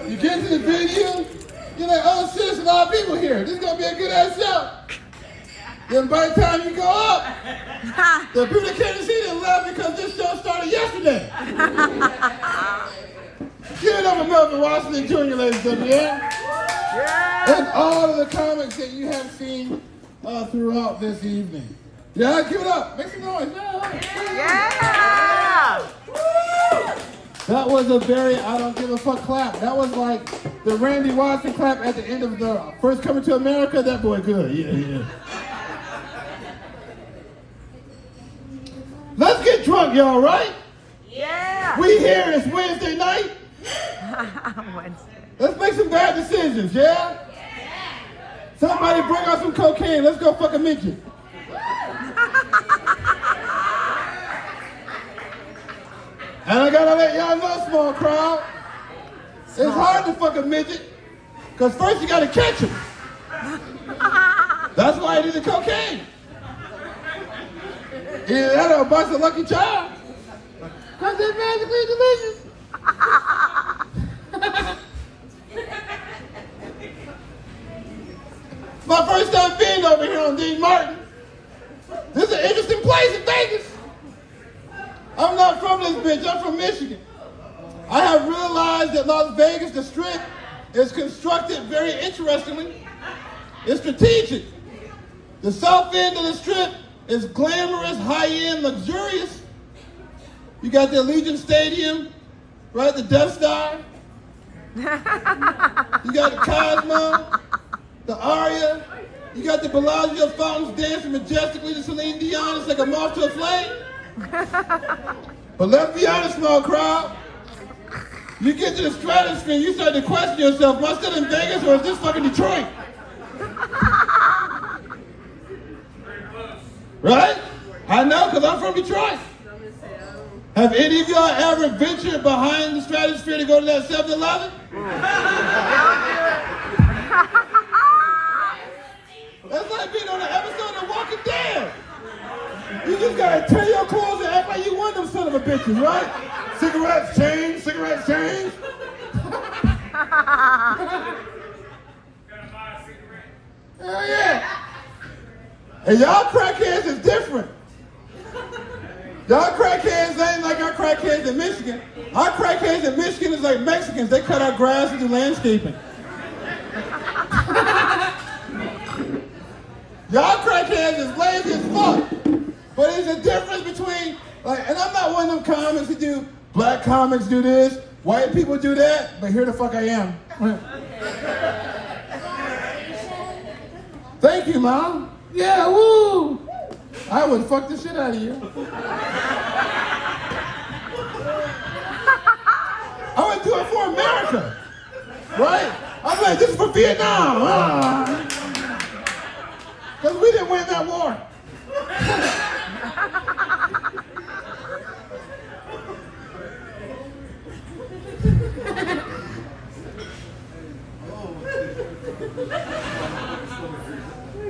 You get to the venue, you're like, oh shit, there's a lot of people here. This is gonna be a good ass show. Then by the time you go up, the people that came to see them left because this show started yesterday. Give it up for Melvin Washington Jr., ladies and gentlemen, yeah? And all of the comics that you have seen throughout this evening. Yeah, give it up. Make some noise. Yeah! That was a very I don't give a fuck clap. That was like the Randy Watson clap at the end of the first Coming to America. That boy good. Yeah. Let's get drunk, y'all, right? Yeah! We here, it's Wednesday night. Wednesday. Let's make some bad decisions, yeah? Somebody bring out some cocaine. Let's go fuck a midget. And I gotta let y'all know, small crowd, it's hard to fuck a midget, because first you gotta catch him. That's why I did the cocaine. Either that or a bunch of Lucky Charms. Because they're magically delicious. My first time being over here on Dean Martin. This is an interesting place in Vegas. I'm not from this bitch, I'm from Michigan. I have realized that Las Vegas, the Strip, is constructed very interestingly. It's strategic. The south end of the Strip is glamorous, high-end, luxurious. You got the Allegiant Stadium, right, the Death Star. You got the Cosmo, the Aria. You got the Bellagio fountains dancing majestically to Celine Dion. It's like a moth to a flame. But let's be honest, small crowd. You get to the stratosphere and you start to question yourself, am I still in Vegas or is this fucking Detroit? Right? I know, because I'm from Detroit. Have any of y'all ever ventured behind the stratosphere to go to that 7-Eleven? That's like being on an episode of Walking Dead. You just gotta tear your clothes and act like you want them son of a bitches, right? Cigarettes change, cigarettes change. Hell yeah. And y'all crackheads is different. Y'all crackheads ain't like our crackheads in Michigan. Our crackheads in Michigan is like Mexicans. They cut our grass and do landscaping. Y'all crackheads is lazy as fuck. But there's a difference between, like, and I'm not one of them comics who do, black comics do this, white people do that, but here the fuck I am. Thank you, Mom. Yeah, woo! I would fuck the shit out of you. I would do it for America, right? I'm like, this is for Vietnam. Because we didn't win that war.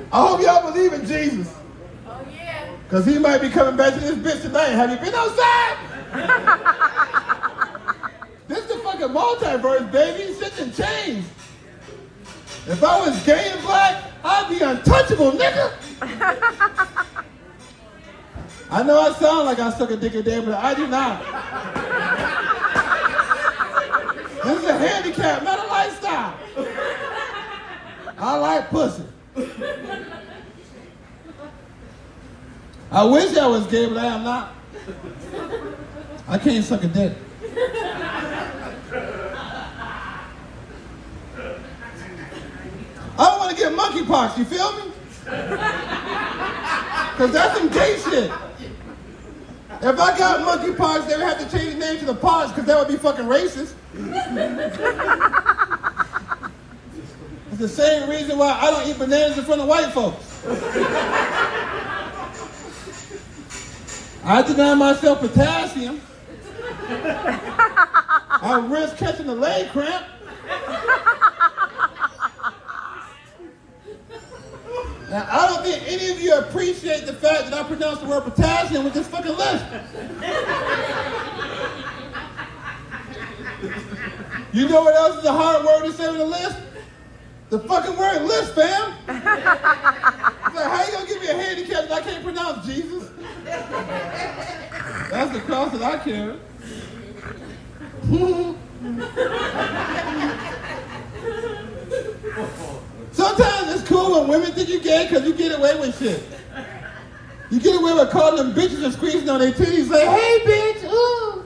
I hope y'all believe in Jesus. Oh, yeah. Because he might be coming back to this bitch tonight. Have you been outside? This is the fucking multiverse, baby. Shit done changed. If I was gay and black, I'd be untouchable, nigga. I know I sound like I suck a dick a day, but I do not. This is a handicap, not a lifestyle. I like pussy. I wish I was gay, but I am not. I can't suck a dick. I don't want to get monkeypox, you feel me? Because that's some gay shit. If I got monkeypox, they would have to change the name to the pox because that would be fucking racist. It's the same reason why I don't eat bananas in front of white folks. I deny myself potassium. I risk catching a leg cramp. Now, I don't think any of you appreciate the fact that I pronounced the word potassium with this fucking list. You know what else is a hard word to say on the list? The fucking word list, fam. It's like, how you gonna give me a handicap that I can't pronounce, Jesus? That's the cross that I carry. Sometimes it's cool when women think you're gay because you get away with shit. You get away with calling them bitches and squeezing on their titties like, hey, bitch, ooh.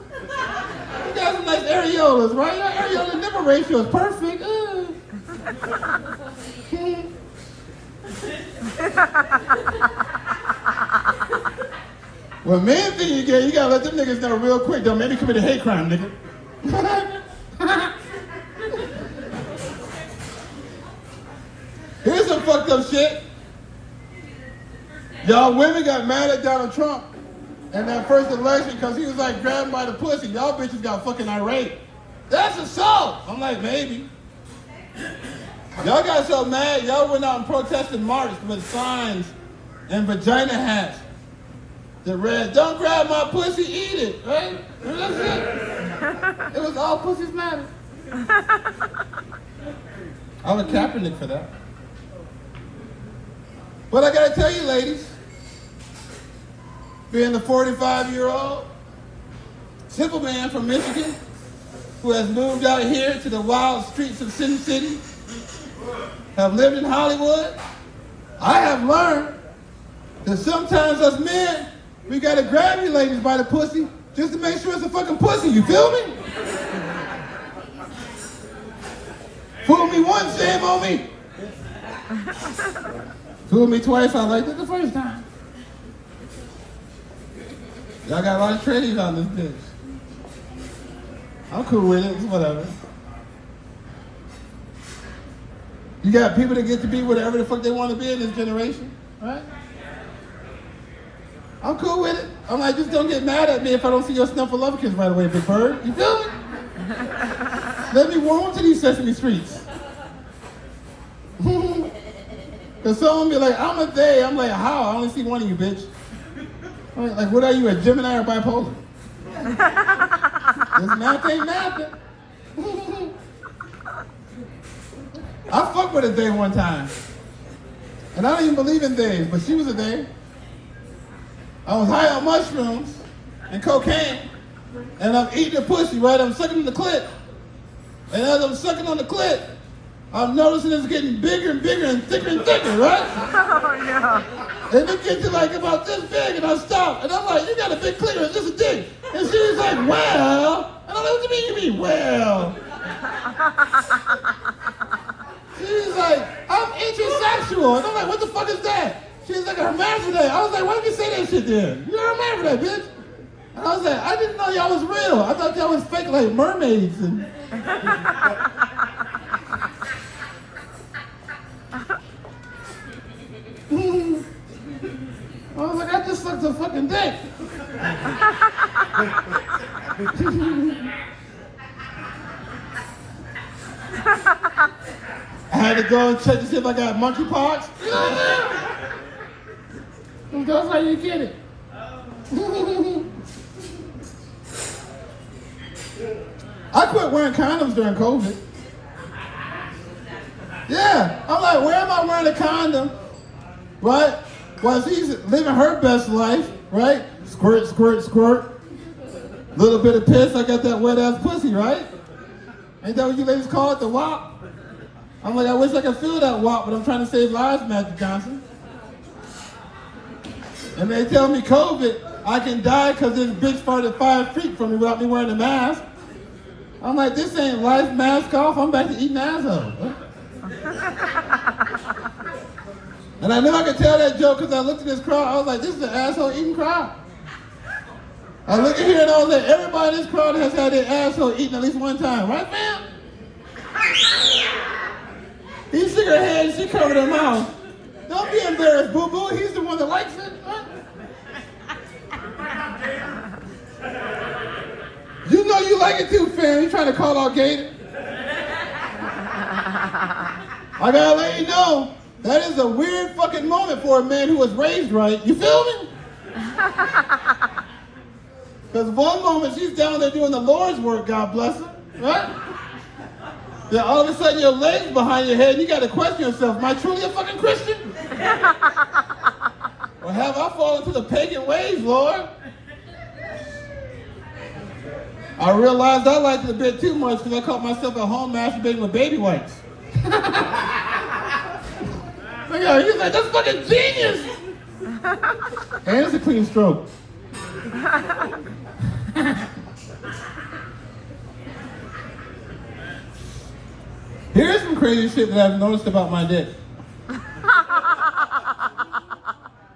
You got some nice areolas, right? Your areola nipple ratio is perfect. Ooh. When men think you're gay, you gotta let them niggas know real quick. Don't maybe commit a hate crime, nigga. Here's some fucked up shit. Y'all women got mad at Donald Trump in that first election because he was like grabbing by the pussy. Y'all bitches got fucking irate. That's assault. I'm like, maybe. Y'all got so mad, y'all went out and protested marched with signs and vagina hats that read, don't grab my pussy, eat it, right? And that's it. It was all pussies matter. I was Kaepernick for that. But I gotta tell you, ladies, being the 45-year-old simple man from Michigan who has moved out here to the wild streets of Sin City, have lived in Hollywood, I have learned that sometimes us men, we gotta grab you ladies by the pussy just to make sure it's a fucking pussy, you feel me? Fool me once, shame on me. Fool me twice, I liked it the first time. Y'all got a lot of trading on this bitch. I'm cool with it, it's whatever. You got people that get to be whatever the fuck they want to be in this generation, right? I'm cool with it. I'm like, just don't get mad at me if I don't see your snuffleupagus right away, Big Bird. You feel me? Let me warm to these Sesame Streets. Because someone be like, I'm a they. I'm like, how? I only see one of you, bitch. I'm like, what are you, a Gemini or bipolar? This math ain't mathing. I fucked with a they one time. And I don't even believe in days, but she was a they. I was high on mushrooms and cocaine, and I'm eating a pussy, right? I'm sucking on the clit. And as I'm sucking on the clit, I'm noticing it's getting bigger and bigger and thicker, right? Oh, no. And it gets to like about this big, and I stop. And I'm like, you got a big clit, it's just a dick. And she was like, well. And I'm like, what do you mean, well? She's like, I'm intersexual. And I'm like, what the fuck is that? She's like, a hermaphrodite. I was like, why did you say that shit then? You're a hermaphrodite, bitch. And I was like, I didn't know y'all was real. I thought y'all was fake like mermaids. And I was like, I just sucked a fucking dick. I had to go and check to see if I got monkeypox. You know what I mean? That's how you get it. I quit wearing condoms during COVID. Yeah, I'm like, where am I wearing a condom? Right? While she's living her best life, right? Squirt, squirt, squirt. Little bit of piss, I got that wet ass pussy, right? Ain't that what you ladies call it, the wop? I'm like, I wish I could feel that wop, but I'm trying to save lives, Magic Johnson. And they tell me COVID, I can die because this bitch farted 5 feet from me without me wearing a mask. I'm like, this ain't life, mask off, I'm back to eating asshole. And I knew I could tell that joke because I looked at this crowd, I was like, this is an asshole eating crowd. I look at here and I was like, everybody in this crowd has had their asshole eaten at least one time, right, fam? He shook her head and she covered her mouth. Don't be embarrassed, boo-boo. He's the one that likes it. Huh? You know you like it too, fam. You trying to call out Gator? I gotta let you know, that is a weird fucking moment for a man who was raised right. You feel me? Because one moment she's down there doing the Lord's work, God bless her, right? Then all of a sudden your legs behind your head and you got to question yourself, am I truly a fucking Christian? Or have I fallen into the pagan ways, Lord? I realized I liked it a bit too much because I caught myself at home masturbating with baby wipes. He's like, that's fucking genius! And it's a clean stroke. Here's some crazy shit that I've noticed about my dick.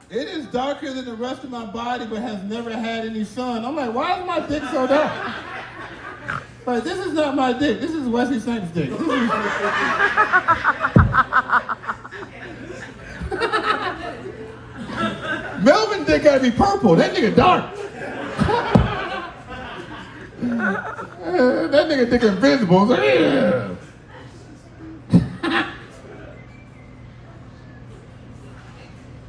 It is darker than the rest of my body, but has never had any sun. I'm like, why is my dick so dark? Like, this is not my dick. This is Wesley Snipes' dick. Melvin dick gotta be purple. That nigga dark. That nigga dick invisible. Like, yeah.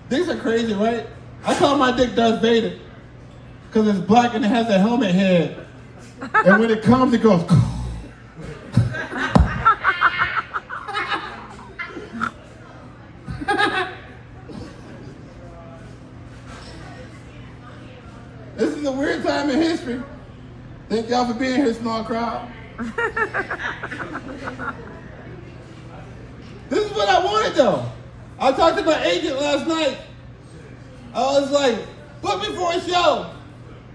Dicks are crazy, right? I call my dick Darth Vader because it's black and it has a helmet head. And when it comes, it goes. This is a weird time in history. Thank y'all for being here, small crowd. This is what I wanted, though. I talked to my agent last night. I was like, book me for a show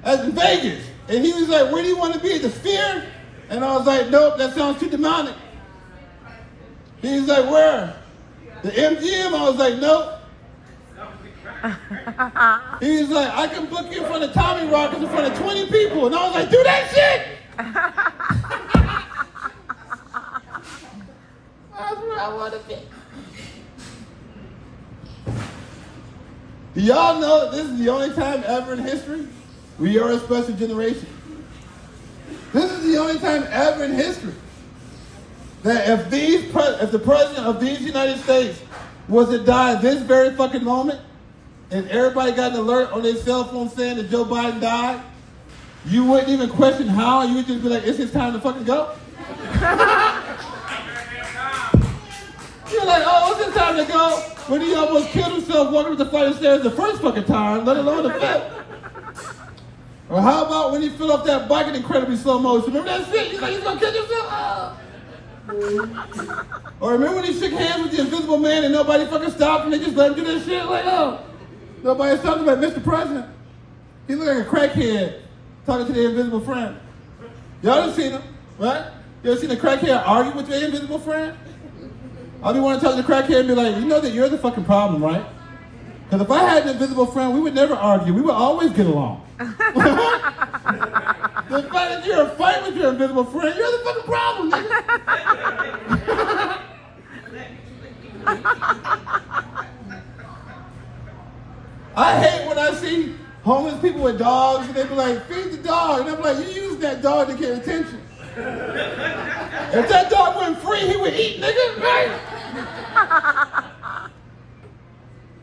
in Vegas. And he was like, where do you want to be, at the Sphere? And I was like, nope, that sounds too demonic. He was like, where? The MGM? I was like, nope. He was like, I can book you in front of Tommy Rockets in front of 20 people. And I was like, do that shit! That's where I want to be. Do y'all know that this is the only time ever in history we are a special generation? This is the only time ever in history that if the president of these United States was to die at this very fucking moment, and everybody got an alert on their cell phone saying that Joe Biden died, you wouldn't even question how. You would just be like, it's his time to fucking go. You're like, oh, it's his time to go. When he almost killed himself walking up the flight of stairs the first fucking time, let alone the fifth. Or how about when he fell off that bike in incredibly slow motion? Remember that shit? He's like, he's gonna kill himself? Oh. Or remember when he shook hands with the invisible man and nobody fucking stopped and they just let him do that shit? Like, oh. Nobody stopped him like, Mr. President. He looked like a crackhead talking to their invisible friend. Y'all done seen him, right? You ever seen a crackhead argue with their invisible friend? I'll be wanting to talk to the crackhead and be like, you know that you're the fucking problem, right? Because if I had an invisible friend, we would never argue. We would always get along. The fact that you're a fight with your invisible friend, you're the fucking problem, nigga. I hate when I see homeless people with dogs and they be like, feed the dog. And I'm like, you use that dog to get attention. If that dog went free, he would eat, nigga, right?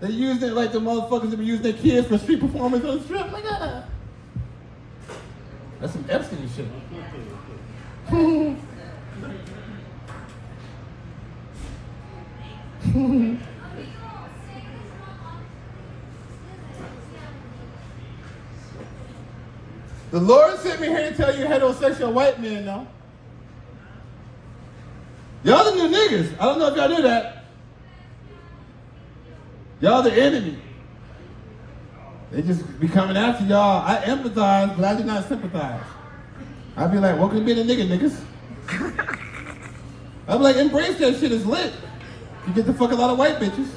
They used it like the motherfuckers that be using their kids for street performance on the strip. Like, that's some Epstein shit. The Lord sent me here to tell you heterosexual white men, though. Y'all the new niggas. I don't know if y'all knew that. Y'all the enemy. They just be coming after y'all. I empathize, but I do not sympathize. I be like, welcome to being a nigga, niggas. I be like, embrace that shit, it's lit. You get to fuck a lot of white bitches.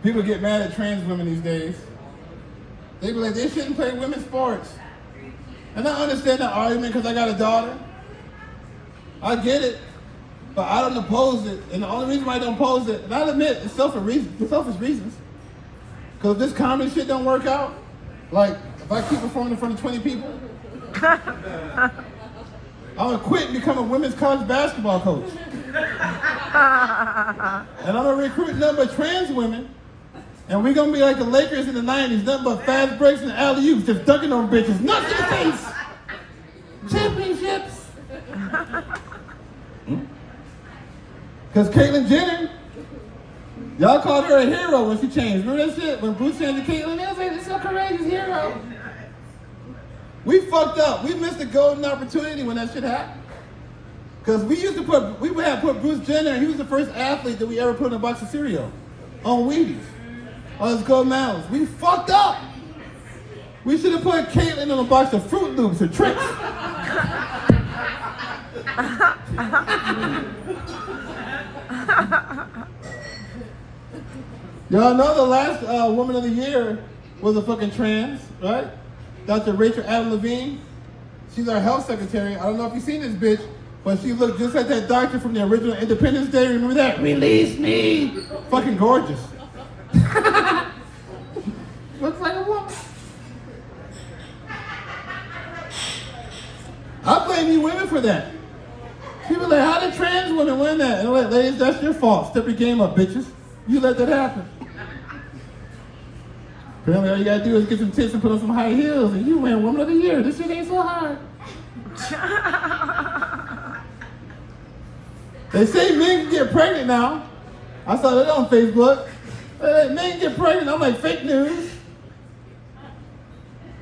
People get mad at trans women these days. They be like, they shouldn't play women's sports. And I understand that argument because I got a daughter. I get it, but I don't oppose it. And the only reason why I don't oppose it, and I'll admit, it's selfish reasons. Because if this comedy shit don't work out, like, if I keep performing in front of 20 people, I'm gonna quit and become a women's college basketball coach. And I'm gonna recruit nothing but trans women And we gonna be like the Lakers in the 90s, nothing but fast breaks and alley-oops, just dunking on bitches. Nuts in the face! Championships! Because Caitlyn Jenner, y'all called her a hero when she changed. Remember that shit? When Bruce changed to Caitlyn, they was like, this is a courageous hero. We fucked up. We missed a golden opportunity when that shit happened. Because we would have put Bruce Jenner, he was the first athlete that we ever put in a box of cereal. On Wheaties. On his gold medals. We fucked up. We should have put Caitlyn in a box of Fruit Loops or Tricks. Y'all know the last woman of the year was a fucking trans, right? Dr. Rachel Adam Levine. She's our health secretary. I don't know if you've seen this bitch, but she looked just like that doctor from the original Independence Day. Remember that? Release me! Fucking gorgeous. Looks like a woman. I blame you women for that. People are like, how did trans women win that? And I'm like, ladies, that's your fault. Step your game up, bitches. You let that happen. Apparently all you gotta do is get some tits and put on some high heels and you win Woman of the Year. This shit ain't so hard. They say men can get pregnant now. I saw that on Facebook. Men can get pregnant. I'm like, fake news.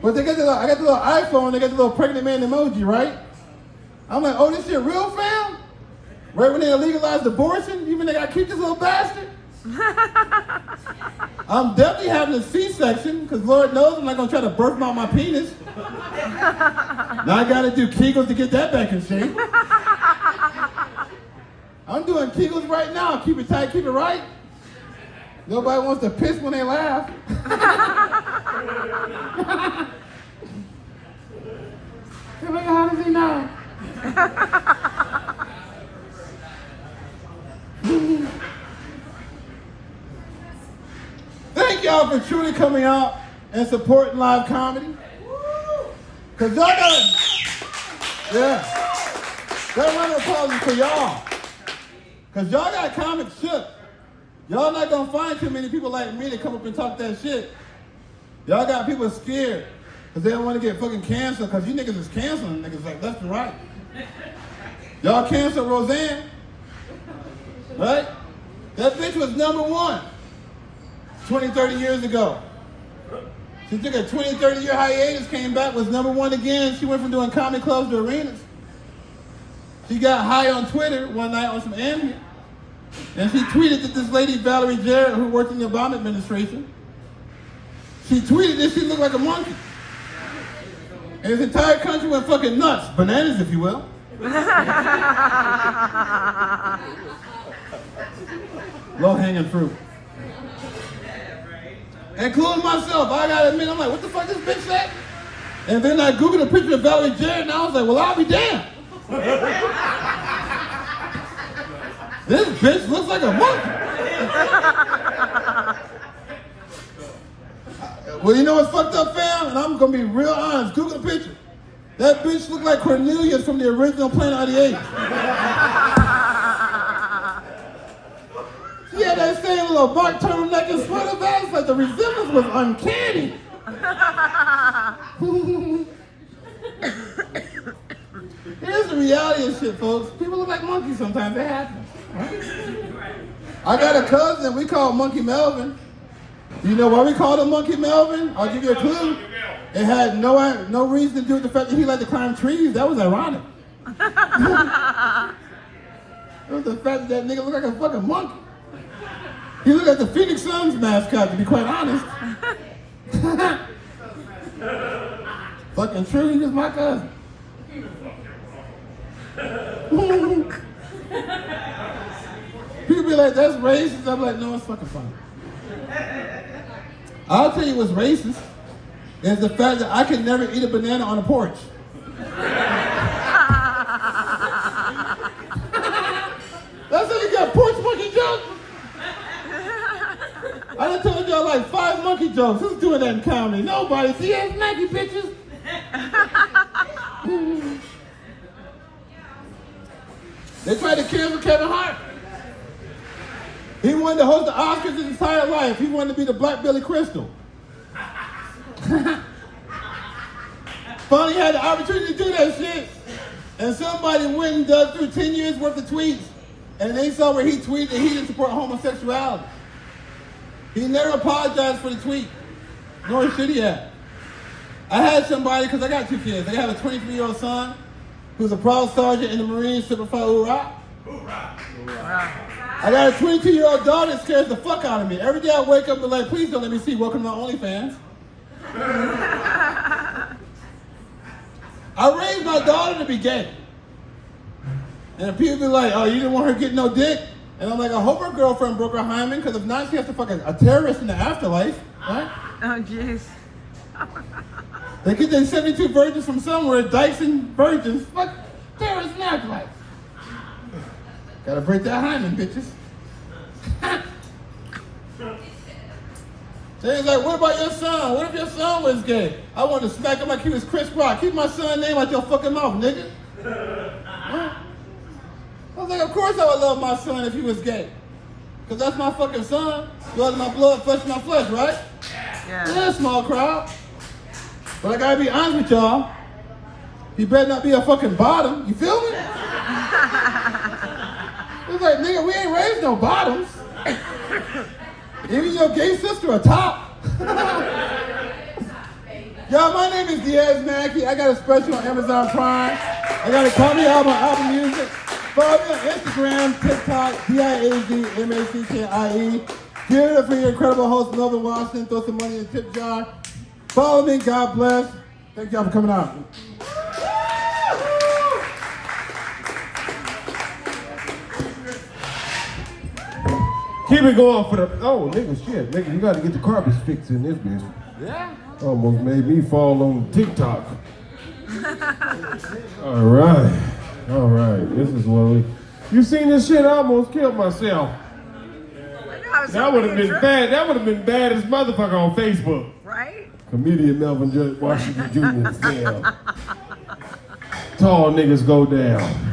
But I got the little iPhone, they got the little pregnant man emoji, right? I'm like, oh, this shit real, fam? Right when they legalized abortion, you mean they gotta keep this little bastard? I'm definitely having a C-section, because Lord knows I'm not gonna try to birth out my penis. Now I gotta do Kegels to get that back in shape. I'm doing Kegels right now. Keep it tight, keep it right. Nobody wants to piss when they laugh. How does he know? Thank y'all for truly coming out and supporting live comedy. Cause y'all got, that round of applause is for y'all. Cause y'all got comics shook. Y'all not gonna find too many people like me to come up and talk that shit. Y'all got people scared because they don't want to get fucking canceled because you niggas is canceling niggas like left and right. Y'all canceled Roseanne, right? That bitch was #1 20, 30 years ago. She took a 20, 30 year hiatus, came back, was #1 again. She went from doing comedy clubs to arenas. She got high on Twitter one night on some ambient. And she tweeted that this lady, Valerie Jarrett, who worked in the Obama administration, she tweeted that she looked like a monkey. And this entire country went fucking nuts. Bananas, if you will. Low-hanging fruit. Including myself. I gotta admit, I'm like, what the fuck this bitch said? And then I Googled a picture of Valerie Jarrett, and I was like, well, I'll be damned. This bitch looks like a monkey. Well, you know what's fucked up, fam? And I'm gonna be real honest. Google the picture. That bitch looked like Cornelius from the original Planet of the Apes. She had that same little bark turtleneck and sweater vest. Like the resemblance was uncanny. Here's the reality of shit, folks. People look like monkeys sometimes. It happens. Right? I got a cousin we call Monkey Melvin. You know why we called him Monkey Melvin? I'll give you a clue. It had no reason to do with the fact that he liked to climb trees. That was ironic. It was the fact that nigga looked like a fucking monkey. He looked like the Phoenix Suns mascot, to be quite honest. Fucking true, he was my cousin. People be like, that's racist. I'm like, no, it's fucking funny. I'll tell you what's racist is the fact that I can never eat a banana on a porch. That's how you got porch monkey jokes. I done told y'all like 5 monkey jokes. Who's doing that in comedy? Nobody. Diaz, Mackie, bitches. They tried to cancel Kevin Hart. He wanted to host the Oscars his entire life. He wanted to be the Black Billy Crystal. Finally had the opportunity to do that shit. And somebody went and dug through 10 years worth of tweets. And they saw where he tweeted that he didn't support homosexuality. He never apologized for the tweet. Nor should he have. I had somebody, because I got 2 kids. I have a 23-year-old son who's a proud sergeant in the Marines, Superfly Hoorah. I got a 22-year-old daughter that scares the fuck out of me. Every day I wake up and be like, please don't let me see Welcome to my OnlyFans. I raised my daughter to be gay. And people be like, oh, you didn't want her getting no dick? And I'm like, I hope her girlfriend broke her hymen, because if not, she has to fuck a terrorist in the afterlife, right? Oh, jeez. They get their 72 virgins from somewhere, Dyson virgins, fuck terrorists in the afterlife. Gotta break that hymen, bitches. They's like, what about your son? What if your son was gay? I wanted to smack him like he was Chris Rock. Keep my son's name out your fucking mouth, nigga. Huh? I was like, of course I would love my son if he was gay. Because that's my fucking son. Blood of my blood, flesh of my flesh, right? Yeah, small crowd. But I gotta be honest with y'all. He better not be a fucking bottom. You feel me? It's like, nigga, we ain't raised no bottoms. Even your gay sister a top. Y'all, my name is Diaz, Mackie. I got a special on Amazon Prime. I got a comedy album, Apple Music. Follow me on Instagram, TikTok, DIAZMACKIE. Give it up for your incredible host, Melvin Washington. Throw some money in the tip jar. Follow me. God bless. Thank y'all for coming out. Keep it going for the, oh, nigga, shit. Nigga, you gotta get the carpets fixed in this bitch. Yeah. Almost made me fall on TikTok. All right. This is what we, you seen this shit? I almost killed myself. That would have been bad. That would have been bad as motherfucker on Facebook. Right? Comedian Melvin Washington Jr. Tall niggas go down.